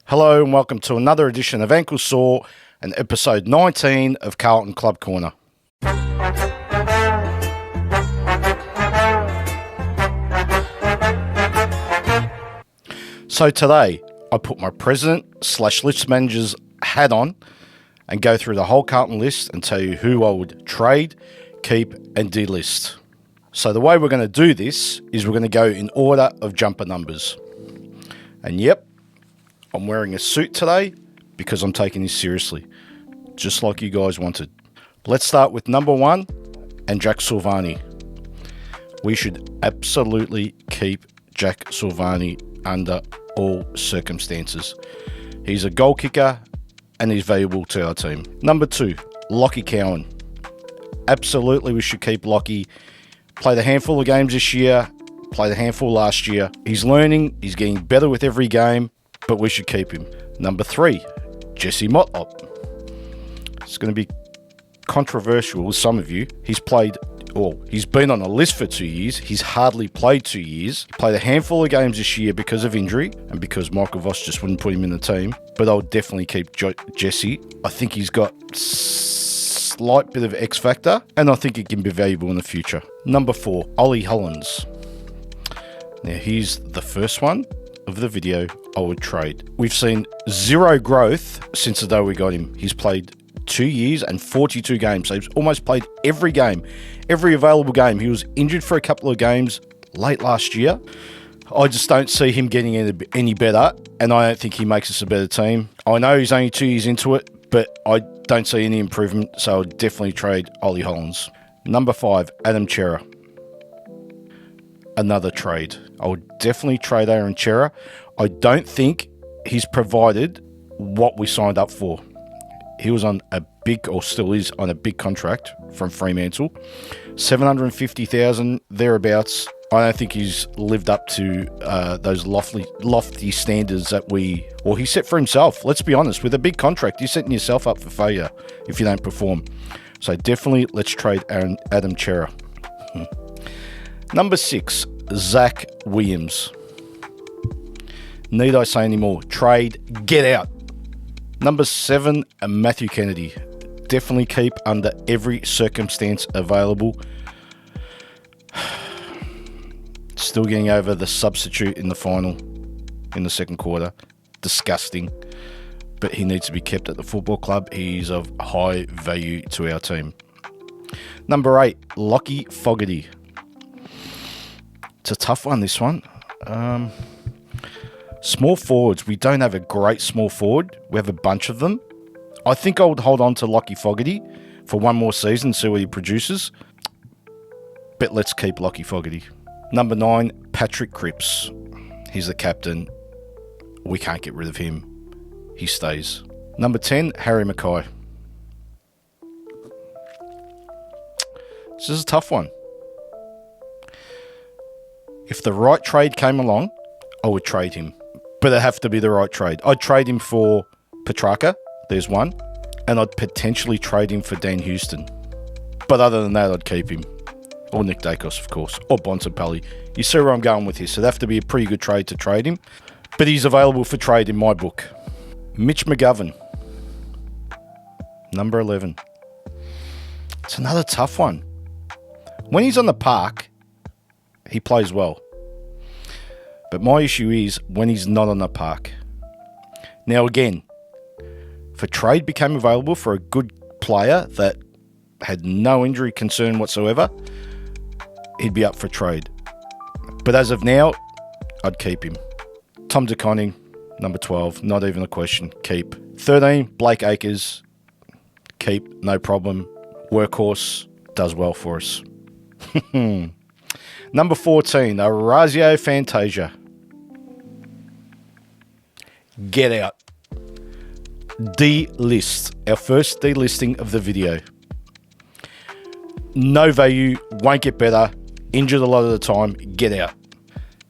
Hello and welcome to another edition of Ankle Sore and episode 19 of Carlton Club Corner. So today, I put my president / list manager's hat on and go through the whole Carlton list and tell you who I would trade, keep and delist. So the way we're going to do this is we're going to go in order of jumper numbers. And yep, I'm wearing a suit today because I'm taking this seriously, just like you guys wanted. Let's start with number 1 and Jack Silvani. We should absolutely keep Jack Silvani under all circumstances. He's a goal kicker and he's valuable to our team. Number 2, Lockie Cowan. Absolutely, we should keep Lockie. Played a handful of games this year, played a handful last year. He's learning, he's getting better with every game, but we should keep him. Number 3, Jesse Motlop. It's going to be controversial with some of you. He's been on a list for 2 years. He's hardly played 2 years. He played a handful of games this year because of injury and because Michael Voss just wouldn't put him in the team. But I would definitely keep Jesse. I think he's got slight bit of X factor and I think he can be valuable in the future. Number 4, Ollie Hollands. Now here's the first one of the video I would trade. We've seen zero growth since the day we got him. He's played 2 years and 42 games. So he's almost played every game, every available game. He was injured for a couple of games late last year. I just don't see him getting any better, and I don't think he makes us a better team. I know he's only 2 years into it, but I don't see any improvement, so I'll definitely trade Ollie Hollands. Number 5, Adam Chera. Another trade. I would definitely trade Aaron Chera. I don't think he's provided what we signed up for. He was on a big, or still is, on a big contract from Fremantle. $750,000, thereabouts. I don't think he's lived up to those lofty standards that he set for himself. Let's be honest, with a big contract, you're setting yourself up for failure if you don't perform. So definitely, let's trade Adam Chera. Number 6, Zach Williams. Need I say any more? Trade, get out. Number 7, Matthew Kennedy. Definitely keep under every circumstance available. Still getting over the substitute in the final in the second quarter. Disgusting. But he needs to be kept at the football club. He's of high value to our team. Number 8, Lockie Foggy. It's a tough one, this one. Small forwards. We don't have a great small forward. We have a bunch of them. I think I would hold on to Lockie Foggy for one more season, see what he produces. But let's keep Lockie Foggy. Number 9, Patrick Cripps. He's the captain. We can't get rid of him. He stays. Number 10, Harry McKay. This is a tough one. If the right trade came along, I would trade him. But it'd have to be the right trade. I'd trade him for Petrarca. There's one. And I'd potentially trade him for Dan Houston. But other than that, I'd keep him. Or Nick Dacos, of course. Or Bontempelli. You see where I'm going with this. It'd have to be a pretty good trade to trade him. But he's available for trade in my book. Mitch McGovern. Number 11. It's another tough one. When he's on the park, he plays well. But my issue is when he's not on the park. Now again, if a trade became available for a good player that had no injury concern whatsoever, he'd be up for trade. But as of now, I'd keep him. Tom DeConning, number 12, not even a question, keep. 13, Blake Acres, keep, no problem. Workhorse, does well for us. Number 14, Ario Fantasia. Get out. Delist. Our first delisting of the video. No value, won't get better, injured a lot of the time, get out.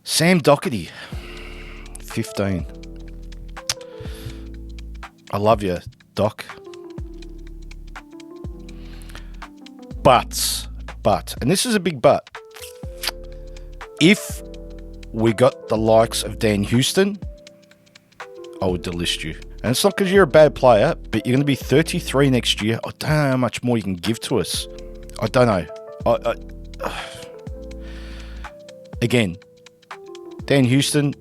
Sam Doedee. 15. I love you, Doc. But, and this is a big but, if we got the likes of Dan Houston, I would delist you. And it's not because you're a bad player, but you're going to be 33 next year. I don't know how much more you can give to us. I don't know. Again, Dan Houston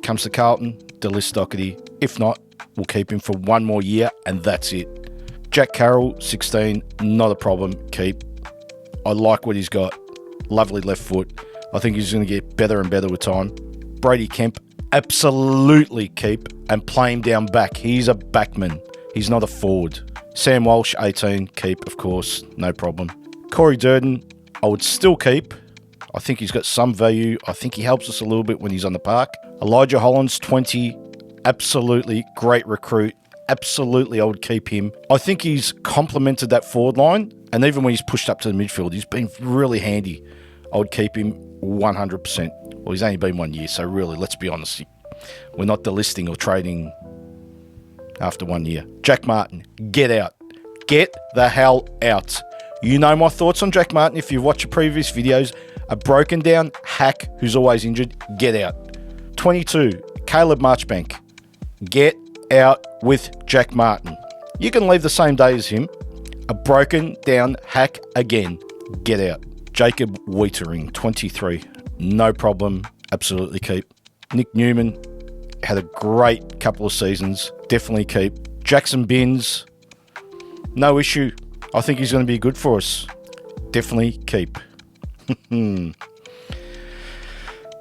comes to Carlton, delist Doedee. If not, we'll keep him for one more year, and that's it. Jack Carroll, 16, not a problem, keep. I like what he's got. Lovely left foot. I think he's going to get better and better with time. Brady Kemp, absolutely keep, and play him down back. He's a backman. He's not a forward. Sam Walsh, 18, keep, of course, no problem. Corey Durden, I would still keep. I think he's got some value. I think he helps us a little bit when he's on the park. Elijah Hollands, 20, absolutely great recruit. Absolutely, I would keep him. I think he's complemented that forward line, and even when he's pushed up to the midfield, he's been really handy. I would keep him 100%. Well, he's only been 1 year, so really, let's be honest. We're not delisting or trading after 1 year. Jack Martin, get out. Get the hell out. You know my thoughts on Jack Martin if you've watched the previous videos. A broken down hack who's always injured, get out. 22, Caleb Marchbank, get out with Jack Martin. You can leave the same day as him. A broken down hack again, get out. Jacob Wiedering, 23, no problem, absolutely keep. Nick Newman had a great couple of seasons, definitely keep. Jackson Binns, no issue. I think he's going to be good for us. Definitely keep.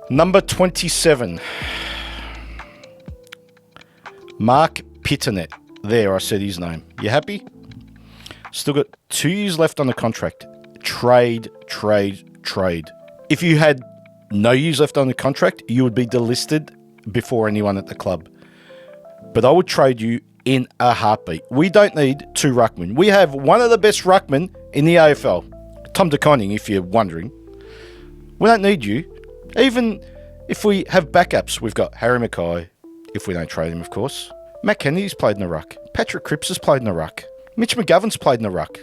Number 27. Mark Pettitt. There, I said his name. You happy? Still got 2 years left on the contract. Trade. If you had no years left on the contract, you would be delisted before anyone at the club. But I would trade you in a heartbeat. We don't need two ruckmen. We have one of the best ruckmen in the AFL. Tom De Koning, if you're wondering. We don't need you. Even if we have backups, we've got Harry McKay, if we don't trade him, of course. Matt Kennedy's played in the ruck. Patrick Cripps has played in the ruck. Mitch McGovern's played in the ruck.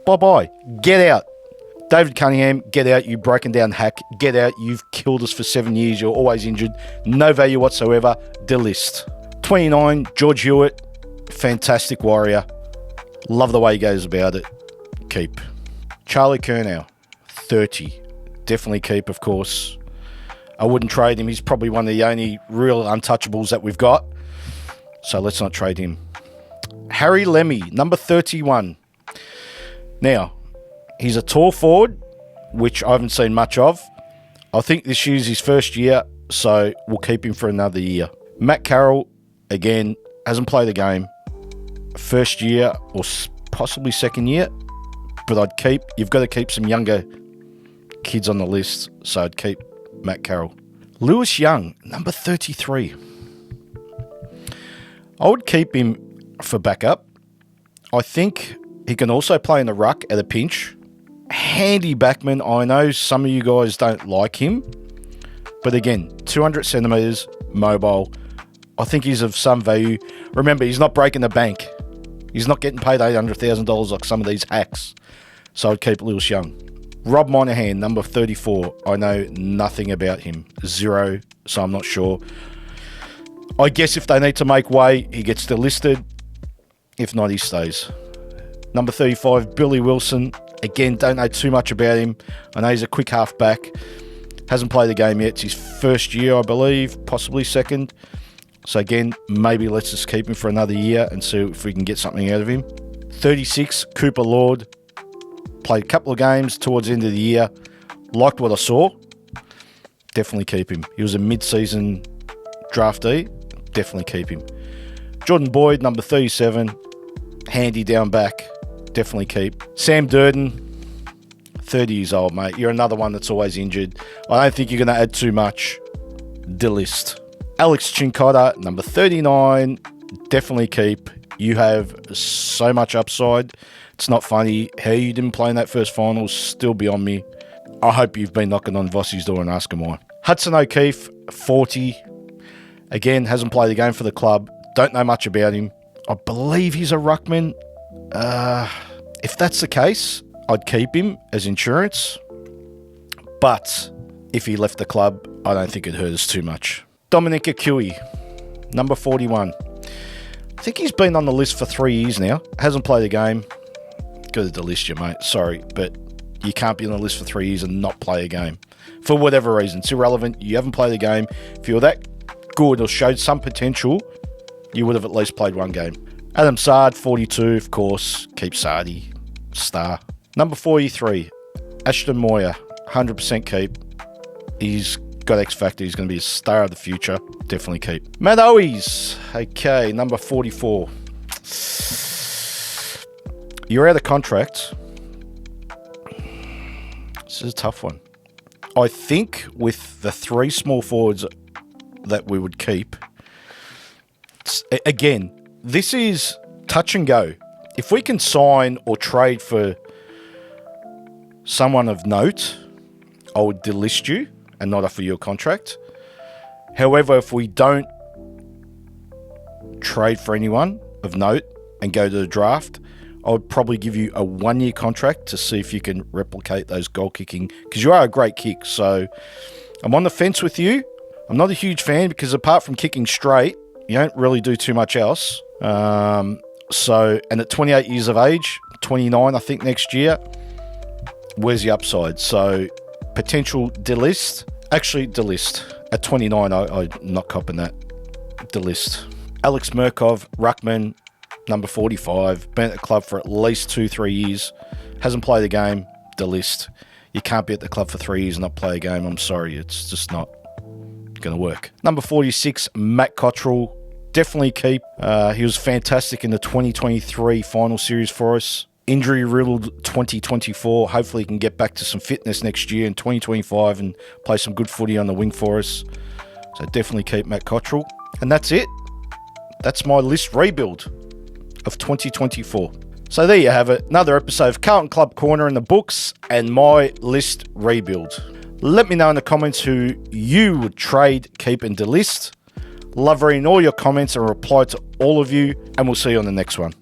Bye-bye. Get out. David Cunningham, get out, you broken down hack. Get out, you've killed us for 7 years. You're always injured. No value whatsoever. Delist. 29, George Hewitt. Fantastic warrior. Love the way he goes about it. Keep. Charlie Curnow, 30. Definitely keep, of course. I wouldn't trade him. He's probably one of the only real untouchables that we've got. So let's not trade him. Harry Lemmy, number 31. Now, he's a tall forward, which I haven't seen much of. I think this year's his first year, so we'll keep him for another year. Matt Carroll, again, hasn't played a game. First year or possibly second year, but I'd keep. You've got to keep some younger kids on the list, so I'd keep Matt Carroll. Lewis Young, number 33. I would keep him for backup. I think he can also play in the ruck at a pinch. Handy backman. I know some of you guys don't like him, but again, 200 centimetres, mobile. I think he's of some value. Remember, he's not breaking the bank. He's not getting paid $800,000 like some of these hacks. So I'd keep Lewis Young. Rob Monahan, number 34. I know nothing about him. Zero, so I'm not sure. I guess if they need to make way, he gets delisted. If not, he stays. Number 35, Billy Wilson. Again, don't know too much about him. I know he's a quick half-back. Hasn't played the game yet. It's his first year, I believe, possibly second. So again, maybe let's just keep him for another year and see if we can get something out of him. 36, Cooper Lord. Played a couple of games towards the end of the year. Liked what I saw. Definitely keep him. He was a mid-season draftee. Definitely keep him. Jordan Boyd, number 37. Handy down back. Definitely keep. Sam Durden, 30 years old, mate. You're another one that's always injured. I don't think you're going to add too much. Delist. Alex Chincotta, number 39. Definitely keep. You have so much upside. It's not funny. How you didn't play in that first final is still beyond me. I hope you've been knocking on Vossi's door and asking why. Hudson O'Keefe, 40. Again, hasn't played a game for the club. Don't know much about him. I believe he's a ruckman. If that's the case, I'd keep him as insurance. But if he left the club, I don't think it hurt us too much. Dominic Akui, Number 41. I think he's been on the list for 3 years now. Hasn't played a game. Go to the list, you mate. Sorry, but you can't be on the list for 3 years and not play a game. For whatever reason. It's irrelevant. You haven't played a game. If you're that good or showed some potential, you would have at least played one game. Adam Sard, 42, of course. Keep Sardi. Star. Number 43. Ashton Moyer, 100% keep. He's got X Factor. He's going to be a star of the future. Definitely keep. Matt Owies. Okay, number 44. You're out of contract. This is a tough one. I think with the 3 small forwards that we would keep, again, this is touch and go. If we can sign or trade for someone of note, I would delist you and not offer you a contract. However, if we don't trade for anyone of note and go to the draft, I would probably give you a 1-year contract to see if you can replicate those goal kicking, because you are a great kick. So I'm on the fence with you. I'm not a huge fan because apart from kicking straight, you don't really do too much else. And at 28 years of age, 29 I think next year, where's the upside? So potential delist. Actually, delist. At 29, I'm not copping that. Delist. Alex Murkov, Ruckman, number 45. Been at the club for at least 2-3 years. Hasn't played a game. Delist. You can't be at the club for 3 years and not play a game. I'm sorry. It's just not going to work. Number 46, Matt Cottrell. Definitely keep. He was fantastic in the 2023 final series for us. Injury-riddled 2024. Hopefully he can get back to some fitness next year in 2025 and play some good footy on the wing for us. So definitely keep Matt Cottrell. And that's it. That's my list rebuild of 2024. So there you have it. Another episode of Carlton Club Corner in the books and my list rebuild. Let me know in the comments who you would trade, keep and delist. Love reading all your comments and reply to all of you. And we'll see you on the next one.